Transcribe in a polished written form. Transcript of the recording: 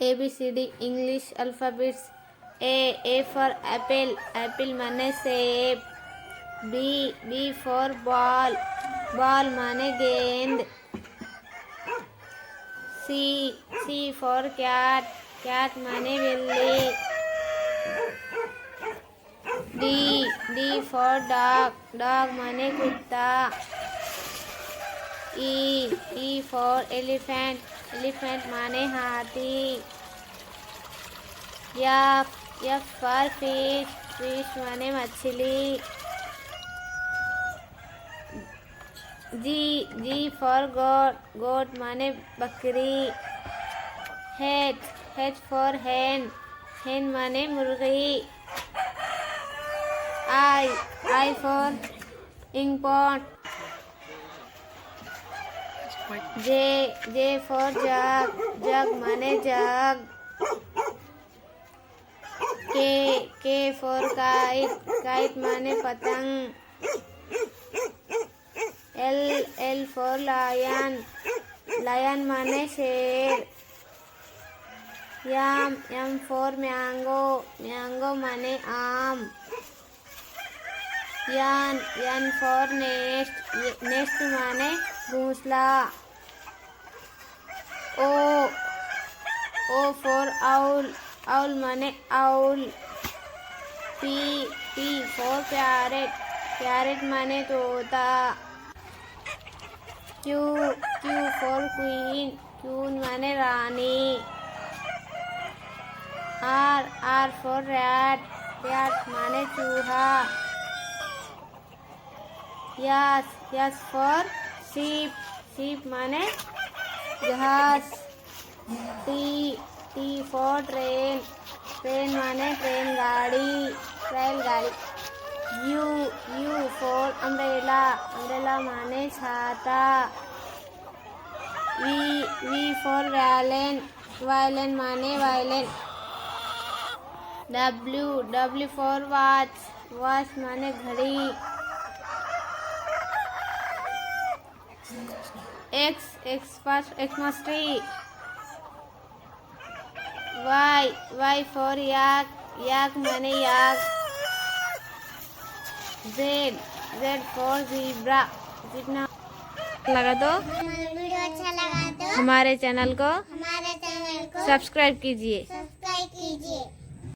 ABCD English alphabets. A for apple, apple माने सेब. B for ball, ball माने गेंद. C for cat, cat माने बिल्ली. D for dog, dog माने कुत्ता. E for elephant, elephant माने हाथी. F for fish, fish माने मछली. G for goat, goat माने बकरी. H for hen, hen माने मुर्गी. I for inkpot. J for jug, jug माने जग. K for kite, kite माने पतंग. L for lion, lion माने शेर. M for mango, mango माने आम. N for nest, nest माने घोंसला. O for owl, owl माने owl. P for parrot, parrot माने तोता. Q for queen, queen माने रानी. R for rat, rat माने चूहा. S for sheep, sheep माने घास. T for train, train माने ट्रेन गाड़ी, रेलगाड़ी. U for umbrella, umbrella माने छाता. V for violin, violin माने violin. W for watch, watch माने घड़ी. X for Xmas-tree. Y for yak, yak माने याक. Z for zebra, जितना लगा तो वीडियो अच्छा लगा तो हमारे चैनल को हमारे चैनल को सब्सक्राइब कीजिए.